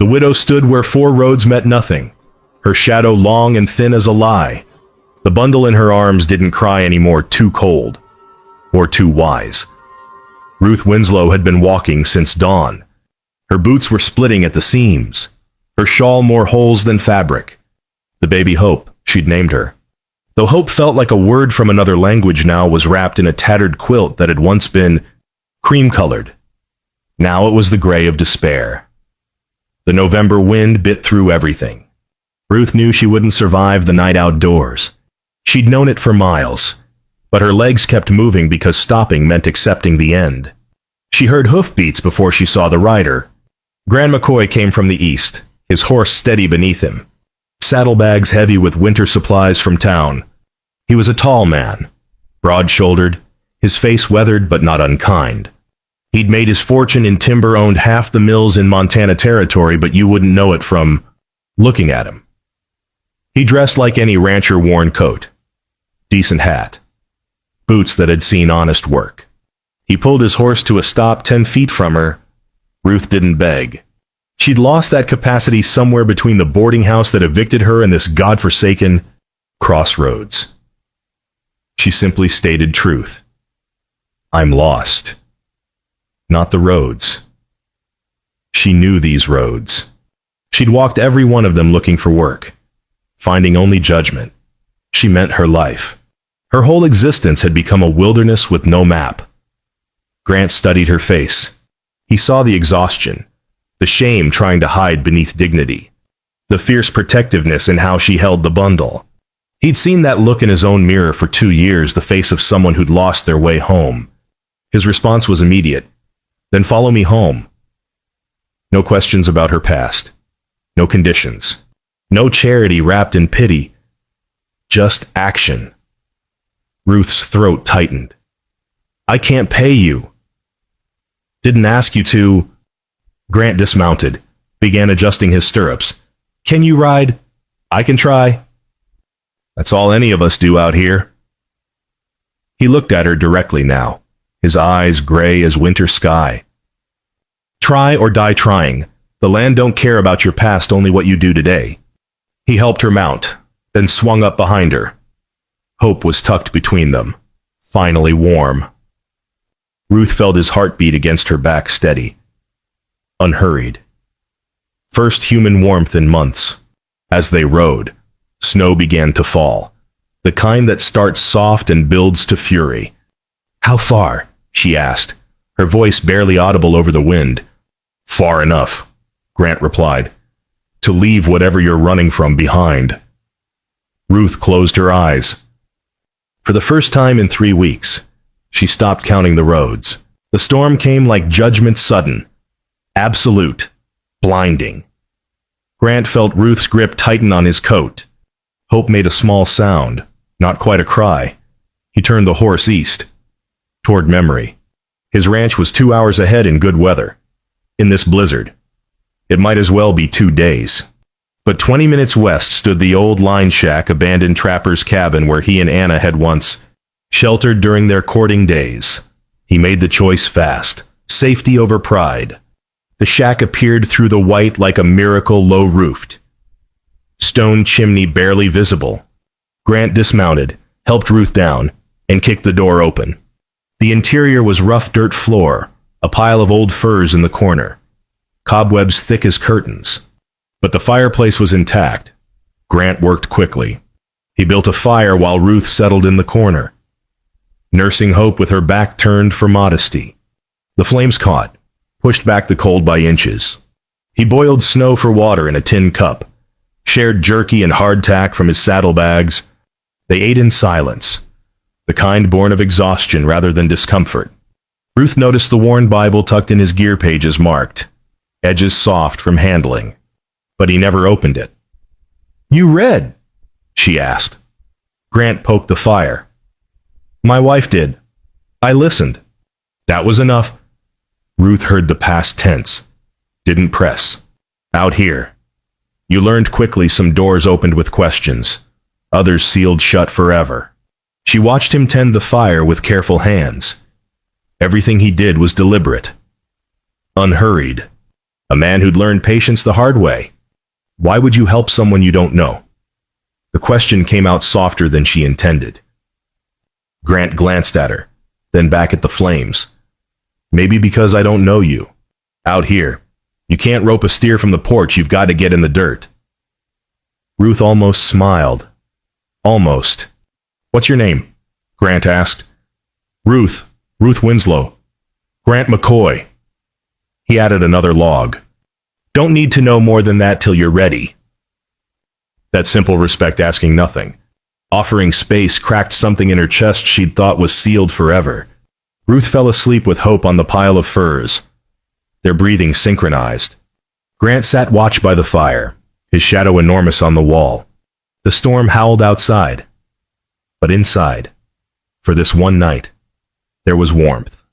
The widow stood where four roads met nothing, her shadow long and thin as a lie. The bundle in her arms didn't cry anymore, too cold, or too wise. Ruth Winslow had been walking since dawn. Her boots were splitting at the seams, her shawl more holes than fabric. The baby Hope, she'd named her. Though Hope felt like a word from another language now, was wrapped in a tattered quilt that had once been cream-colored. Now it was the gray of despair. The November wind bit through everything. Ruth knew she wouldn't survive the night outdoors. She'd known it for miles, but her legs kept moving because stopping meant accepting the end. She heard hoofbeats before she saw the rider. Gran McCoy came from the east, his horse steady beneath him, saddlebags heavy with winter supplies from town. He was a tall man, broad-shouldered, his face weathered but not unkind. He'd made his fortune in timber, owned half the mills in Montana Territory, but you wouldn't know it from looking at him. He dressed like any rancher-worn coat. Decent hat. Boots that had seen honest work. He pulled his horse to a stop 10 feet from her. Ruth didn't beg. She'd lost that capacity somewhere between the boarding house that evicted her and this godforsaken crossroads. She simply stated truth. I'm lost. Not the roads. She knew these roads. She'd walked every one of them looking for work, finding only judgment. She meant her life. Her whole existence had become a wilderness with no map. Grant studied her face. He saw the exhaustion, the shame trying to hide beneath dignity, the fierce protectiveness in how she held the bundle. He'd seen that look in his own mirror for 2 years, the face of someone who'd lost their way home. His response was immediate. Then follow me home. No questions about her past. No conditions. No charity wrapped in pity. Just action. Ruth's throat tightened. I can't pay you. Didn't ask you to. Grant dismounted, began adjusting his stirrups. Can you ride? I can try. That's all any of us do out here. He looked at her directly now, his eyes gray as winter sky. Try or die trying. The land don't care about your past, only what you do today. He helped her mount, then swung up behind her. Hope was tucked between them, finally warm. Ruth felt his heartbeat against her back steady, unhurried. First human warmth in months. As they rode, snow began to fall, the kind that starts soft and builds to fury. How far? She asked, her voice barely audible over the wind. Far enough, Grant replied, to leave whatever you're running from behind. Ruth closed her eyes. For the first time in 3 weeks, she stopped counting the roads. The storm came like judgment, sudden, absolute, blinding. Grant felt Ruth's grip tighten on his coat. Hope made a small sound, not quite a cry. He turned the horse east, toward memory. His ranch was 2 hours ahead in good weather. In this blizzard, it might as well be 2 days. But 20 minutes west stood the old line shack, abandoned trapper's cabin where he and Anna had once sheltered during their courting days. He made the choice fast, safety over pride. The shack appeared through the white like a miracle, low-roofed. Stone chimney barely visible. Grant dismounted, helped Ruth down, and kicked the door open. The interior was rough dirt floor, a pile of old furs in the corner, cobwebs thick as curtains. But the fireplace was intact. Grant worked quickly. He built a fire while Ruth settled in the corner, nursing Hope with her back turned for modesty. The flames caught, pushed back the cold by inches. He boiled snow for water in a tin cup, shared jerky and hardtack from his saddlebags. They ate in silence, the kind born of exhaustion rather than discomfort. Ruth noticed the worn Bible tucked in his gear pages marked, edges soft from handling. But he never opened it. You read? She asked. Grant poked the fire. My wife did. I listened. That was enough. Ruth heard the past tense. Didn't press. Out here. You learned quickly some doors opened with questions. Others sealed shut forever. She watched him tend the fire with careful hands. Everything he did was deliberate. Unhurried. A man who'd learned patience the hard way. Why would you help someone you don't know? The question came out softer than she intended. Grant glanced at her, then back at the flames. Maybe because I don't know you. Out here, you can't rope a steer from the porch, you've got to get in the dirt. Ruth almost smiled. Almost. What's your name? Grant asked. Ruth Winslow. Grant McCoy. He added another log. Don't need to know more than that till you're ready. That simple respect asking nothing. Offering space cracked something in her chest she'd thought was sealed forever. Ruth fell asleep with Hope on the pile of furs. Their breathing synchronized. Grant sat watch by the fire, his shadow enormous on the wall. The storm howled outside. But inside, for this one night, there was warmth.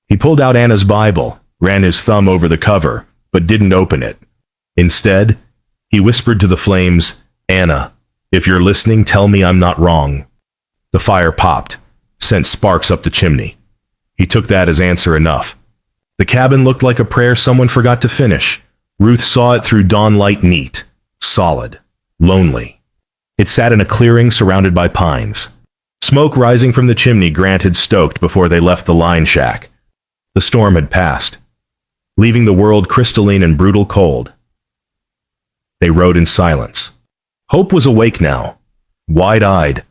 He pulled out Anna's Bible, ran his thumb over the cover, but didn't open it. Instead, he whispered to the flames, Anna, if you're listening, tell me I'm not wrong. The fire popped, sent sparks up the chimney. He took that as answer enough. The cabin looked like a prayer someone forgot to finish. Ruth saw it through dawn light neat, solid, lonely. It sat in a clearing surrounded by pines. Smoke rising from the chimney Grant had stoked before they left the line shack. The storm had passed, leaving the world crystalline and brutal cold. They rode in silence. Hope was awake now, wide-eyed,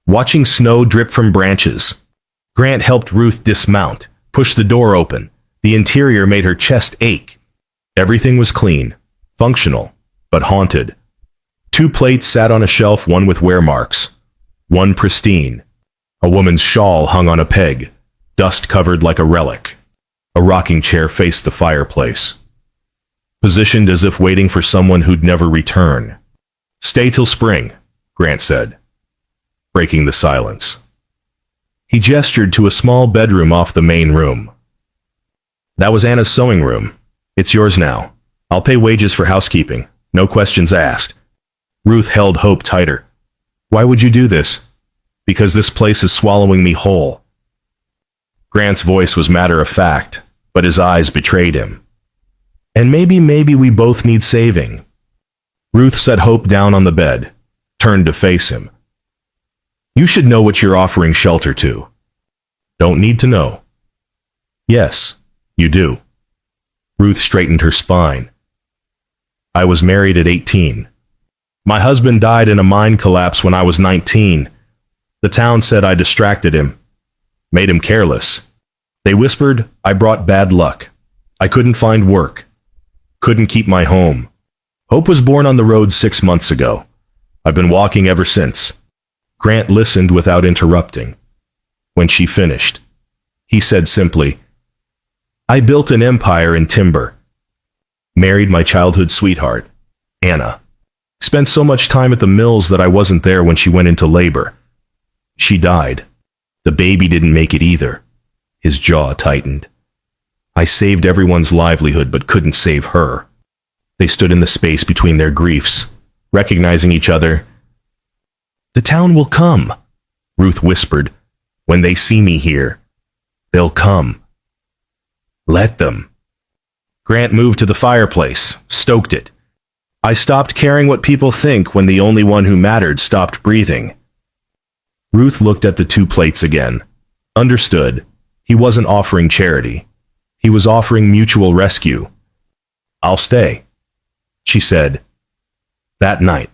watching snow drip from branches. Grant helped Ruth dismount, pushed the door open. The interior made her chest ache. Everything was clean, functional, but haunted. 2 plates sat on a shelf, one with wear marks, one pristine. A woman's shawl hung on a peg, dust covered like a relic. A rocking chair faced the fireplace, positioned as if waiting for someone who'd never return. Stay till spring, Grant said, breaking the silence. He gestured to a small bedroom off the main room. That was Anna's sewing room. It's yours now. I'll pay wages for housekeeping. No questions asked. Ruth held Hope tighter. Why would you do this? Because this place is swallowing me whole. Grant's voice was matter-of-fact, but his eyes betrayed him. And maybe we both need saving. Ruth set Hope down on the bed, turned to face him. You should know what you're offering shelter to. Don't need to know. Yes, you do. Ruth straightened her spine. I was married at 18. My husband died in a mine collapse when I was 19. The town said I distracted him, made him careless. They whispered I brought bad luck. I couldn't find work. Couldn't keep my home. Hope was born on the road 6 months ago. I've been walking ever since. Grant listened without interrupting. When she finished, he said simply, I built an empire in timber. Married my childhood sweetheart, Anna. Spent so much time at the mills that I wasn't there when she went into labor. She died. The baby didn't make it either. His jaw tightened. I saved everyone's livelihood but couldn't save her. They stood in the space between their griefs, recognizing each other. The town will come, Ruth whispered. When they see me here, they'll come. Let them. Grant moved to the fireplace, stoked it. I stopped caring what people think when the only one who mattered stopped breathing. Ruth looked at the 2 plates again. Understood. He wasn't offering charity. He was offering mutual rescue. I'll stay, she said. That night,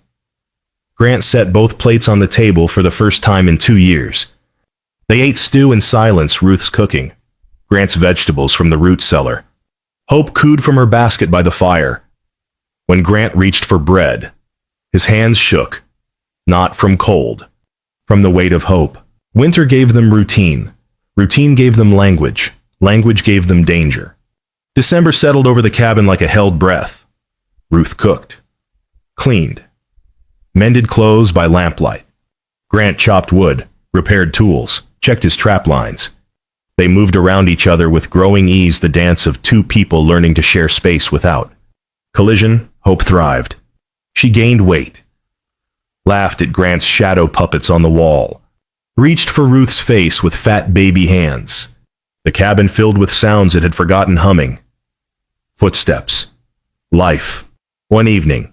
Grant set both plates on the table for the first time in 2 years. They ate stew in silence, Ruth's cooking, Grant's vegetables from the root cellar. Hope cooed from her basket by the fire. When Grant reached for bread, his hands shook, not from cold, from the weight of hope. Winter gave them routine. Routine gave them language. Language gave them danger. December settled over the cabin like a held breath. Ruth cooked, cleaned, mended clothes by lamplight. Grant chopped wood, repaired tools, checked his trap lines. They moved around each other with growing ease, the dance of 2 people learning to share space without collision. Hope thrived. She gained weight, laughed at Grant's shadow puppets on the wall, reached for Ruth's face with fat baby hands. The cabin filled with sounds it had forgotten humming. Footsteps, Life. One evening,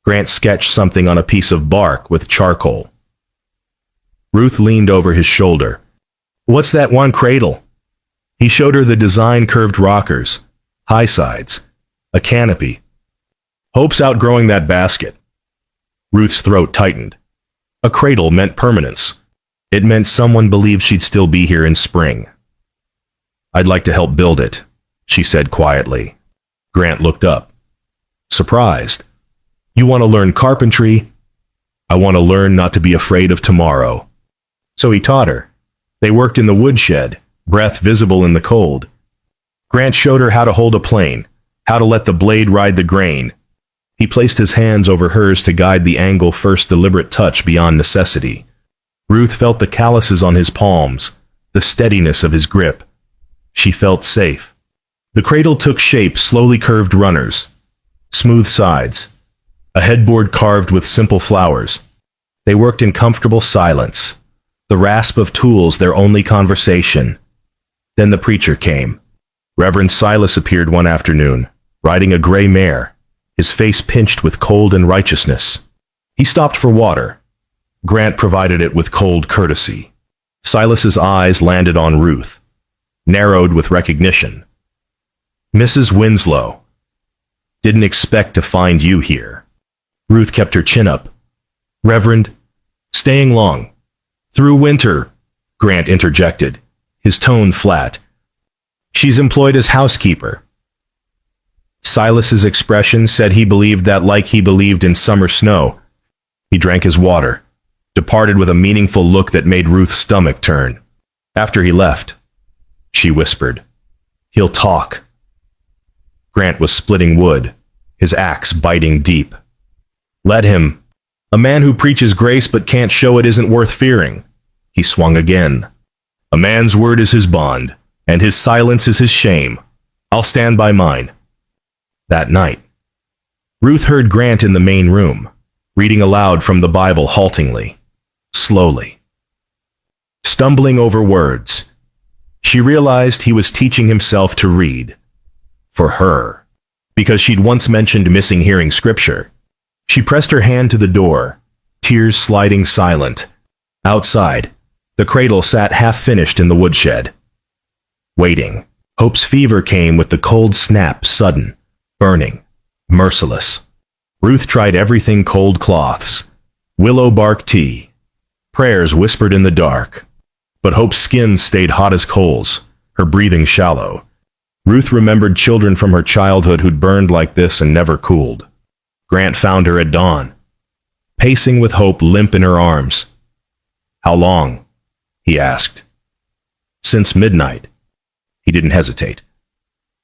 Grant sketched something on a piece of bark with charcoal. Ruth leaned over his shoulder. "What's that one cradle?" He showed her the design-curved rockers, high sides, a canopy. "Hope's outgrowing that basket." Ruth's throat tightened. A cradle meant permanence. It meant someone believed she'd still be here in spring. "I'd like to help build it," she said quietly. Grant looked up, surprised. "You want to learn carpentry?" "I want to learn not to be afraid of tomorrow." So he taught her. They worked in the woodshed, breath visible in the cold. Grant showed her how to hold a plane, how to let the blade ride the grain. He placed his hands over hers to guide the angle, first deliberate touch beyond necessity. Ruth felt the calluses on his palms, the steadiness of his grip. She felt safe. The cradle took shape, slowly curved runners, smooth sides, a headboard carved with simple flowers. They worked in comfortable silence, the rasp of tools their only conversation. Then the preacher came. Reverend Silas appeared one afternoon, riding a gray mare, his face pinched with cold and righteousness. He stopped for water. Grant provided it with cold courtesy. Silas's eyes landed on Ruth, narrowed with recognition. "Mrs. Winslow. Didn't expect to find you here." Ruth kept her chin up. "Reverend, staying long." "Through winter," Grant interjected, his tone flat. "She's employed as housekeeper." Silas's expression said he believed that like he believed in summer snow. He drank his water, departed with a meaningful look that made Ruth's stomach turn. After he left, she whispered, "He'll talk." Grant was splitting wood, his axe biting deep. "Let him. A man who preaches grace but can't show it isn't worth fearing." He swung again. "A man's word is his bond, and his silence is his shame. I'll stand by mine." That night, Ruth heard Grant in the main room, reading aloud from the Bible haltingly, slowly, stumbling over words. She realized he was teaching himself to read. For her. Because she'd once mentioned missing hearing scripture. She pressed her hand to the door, tears sliding silent. Outside, the cradle sat half-finished in the woodshed. Waiting. Hope's fever came with the cold snap, sudden, burning, merciless. Ruth tried everything: cold cloths, willow bark tea, prayers whispered in the dark. But Hope's skin stayed hot as coals, her breathing shallow. Ruth remembered children from her childhood who'd burned like this and never cooled. Grant found her at dawn, pacing with Hope limp in her arms. "How long?" he asked. "Since midnight." He didn't hesitate.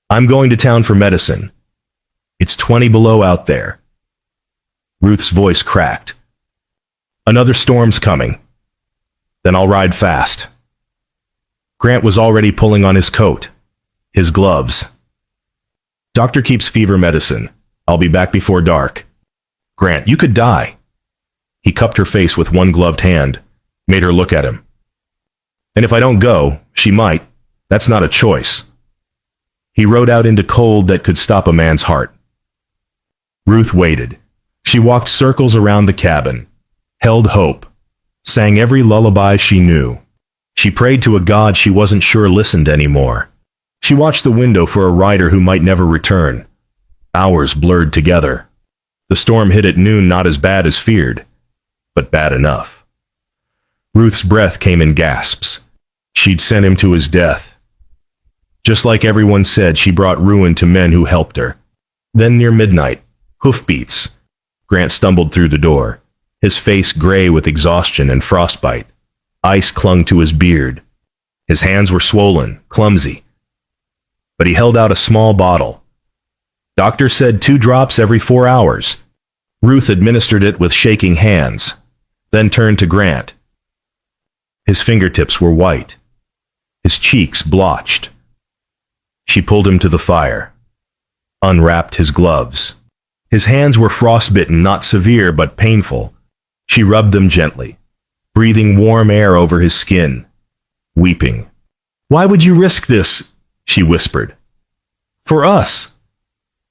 "I'm going to town for medicine. It's 20 below out there." Ruth's voice cracked. "Another storm's coming. Then I'll ride fast." Grant was already pulling on his coat, his gloves. "Doctor keeps fever medicine. I'll be back before dark." "Grant, you could die." He cupped her face with one gloved hand, made her look at him. "And if I don't go, she might. That's not a choice." He rode out into cold that could stop a man's heart. Ruth waited. She walked circles around the cabin, held Hope, sang every lullaby she knew. She prayed to a God she wasn't sure listened anymore. She watched the window for a rider who might never return. Hours blurred together. The storm hit at noon, not as bad as feared, but bad enough. Ruth's breath came in gasps. She'd sent him to his death. Just like everyone said, she brought ruin to men who helped her. Then near midnight, hoofbeats. Grant stumbled through the door, his face gray with exhaustion and frostbite. Ice clung to his beard. His hands were swollen, clumsy. But he held out a small bottle. Doctor said 2 drops every 4 hours. Ruth administered it with shaking hands, then turned to Grant. His fingertips were white, his cheeks blotched. She pulled him to the fire, unwrapped his gloves. His hands were frostbitten, not severe but painful. She rubbed them gently, breathing warm air over his skin, weeping. "Why would you risk this?" she whispered. "For us."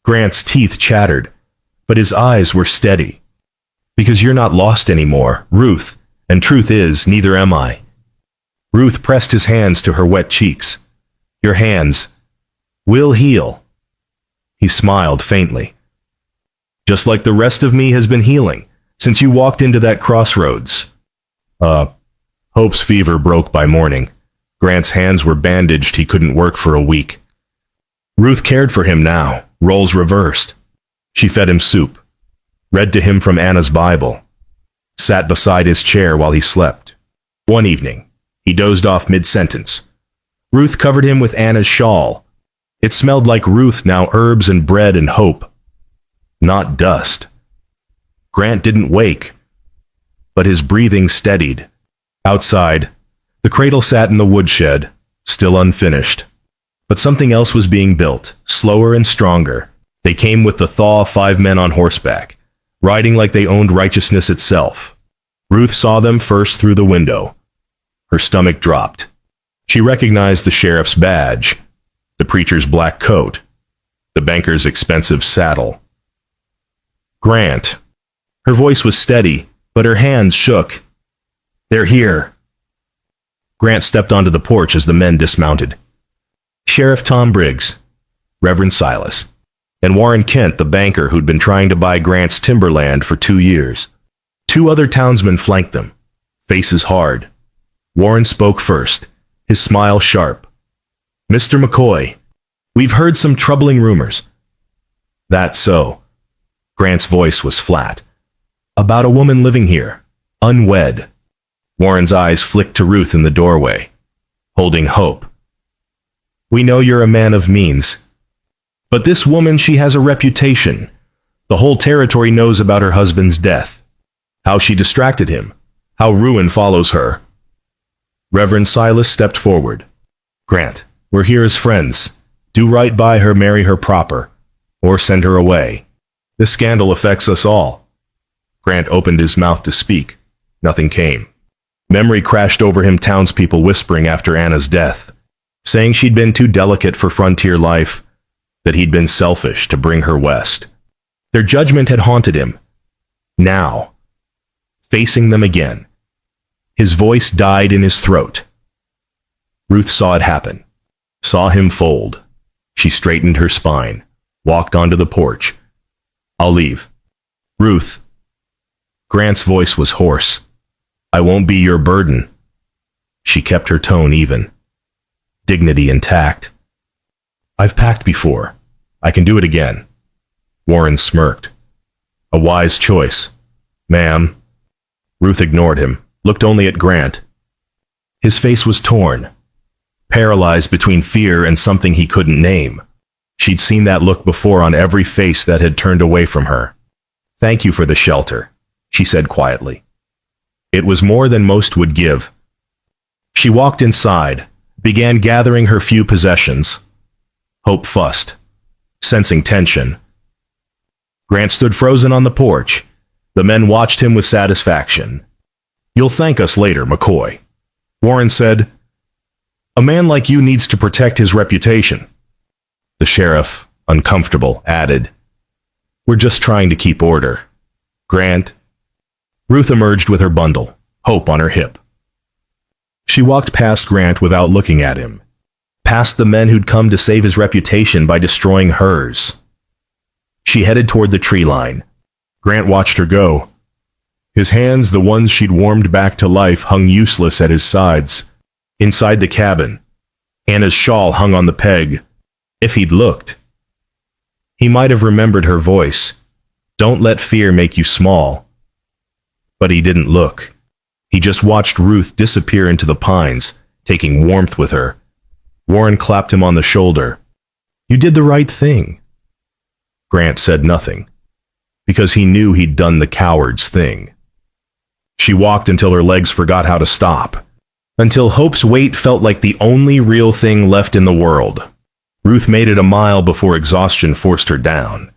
Grant's teeth chattered, but his eyes were steady. Because you're not lost anymore, Ruth, and truth is, neither am I. Ruth pressed his hands to her wet cheeks. Your hands will heal. He smiled faintly. Just like the rest of me has been healing, since you walked into that crossroads. Hope's fever broke by morning. Grant's hands were bandaged, he couldn't work for a week. Ruth cared for him now, roles reversed. She fed him soup, read to him from Anna's Bible, sat beside his chair while he slept. One evening, he dozed off mid-sentence. Ruth covered him with Anna's shawl. It smelled like Ruth now, herbs and bread and hope. Not dust. Grant didn't wake, but his breathing steadied. Outside, the cradle sat in the woodshed, still unfinished. But something else was being built, slower and stronger. They came with the thaw of 5 men on horseback, riding like they owned righteousness itself. Ruth saw them first through the window. Her stomach dropped. She recognized the sheriff's badge, the preacher's black coat, the banker's expensive saddle. Grant. Her voice was steady, but her hands shook. They're here. Grant stepped onto the porch as the men dismounted. Sheriff Tom Briggs, Reverend Silas, and Warren Kent, the banker who'd been trying to buy Grant's timberland for 2 years. 2 other townsmen flanked them, faces hard. Warren spoke first, his smile sharp. Mr. McCoy, we've heard some troubling rumors. That's so. Grant's voice was flat. About a woman living here, unwed. Warren's eyes flicked to Ruth in the doorway, holding hope. We know you're a man of means. But this woman, she has a reputation. The whole territory knows about her husband's death. How she distracted him. How ruin follows her. Reverend Silas stepped forward. Grant, we're here as friends. Do right by her, marry her proper, or send her away. This scandal affects us all. Grant opened his mouth to speak. Nothing came. Memory crashed over him, townspeople whispering after Anna's death, saying she'd been too delicate for frontier life, that he'd been selfish to bring her west. Their judgment had haunted him. Now, facing them again, his voice died in his throat. Ruth saw it happen, saw him fold. She straightened her spine, walked onto the porch. I'll leave. Ruth. Grant's voice was hoarse. I won't be your burden. She kept her tone even, dignity intact. I've packed before. I can do it again. Warren smirked. A wise choice. Ma'am. Ruth ignored him, looked only at Grant. His face was torn, paralyzed between fear and something he couldn't name. She'd seen that look before on every face that had turned away from her. Thank you for the shelter, she said quietly. It was more than most would give. She walked inside, began gathering her few possessions. Hope fussed, sensing tension. Grant stood frozen on the porch. The men watched him with satisfaction. You'll thank us later, McCoy. Warren said, a man like you needs to protect his reputation. The sheriff, uncomfortable, added, we're just trying to keep order. Grant. Ruth emerged with her bundle, Hope on her hip. She walked past Grant without looking at him, past the men who'd come to save his reputation by destroying hers. She headed toward the tree line. Grant watched her go. His hands, the ones she'd warmed back to life, hung useless at his sides. Inside the cabin, Anna's shawl hung on the peg. If he'd looked, he might have remembered her voice. Don't let fear make you small. But he didn't look. He just watched Ruth disappear into the pines, taking warmth with her. Warren clapped him on the shoulder. You did the right thing. Grant said nothing, because he knew he'd done the coward's thing. She walked until her legs forgot how to stop, until Hope's weight felt like the only real thing left in the world. Ruth made it a mile before exhaustion forced her down.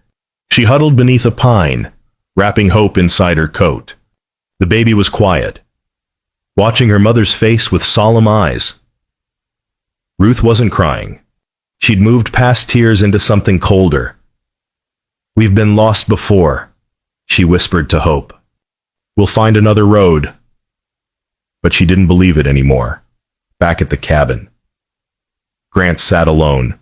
She huddled beneath a pine, wrapping Hope inside her coat. The baby was quiet, watching her mother's face with solemn eyes. Ruth wasn't crying. She'd moved past tears into something colder, We've been lost before, she whispered to Hope. We'll find another road. But she didn't believe it anymore. Back at the cabin, Grant sat alone,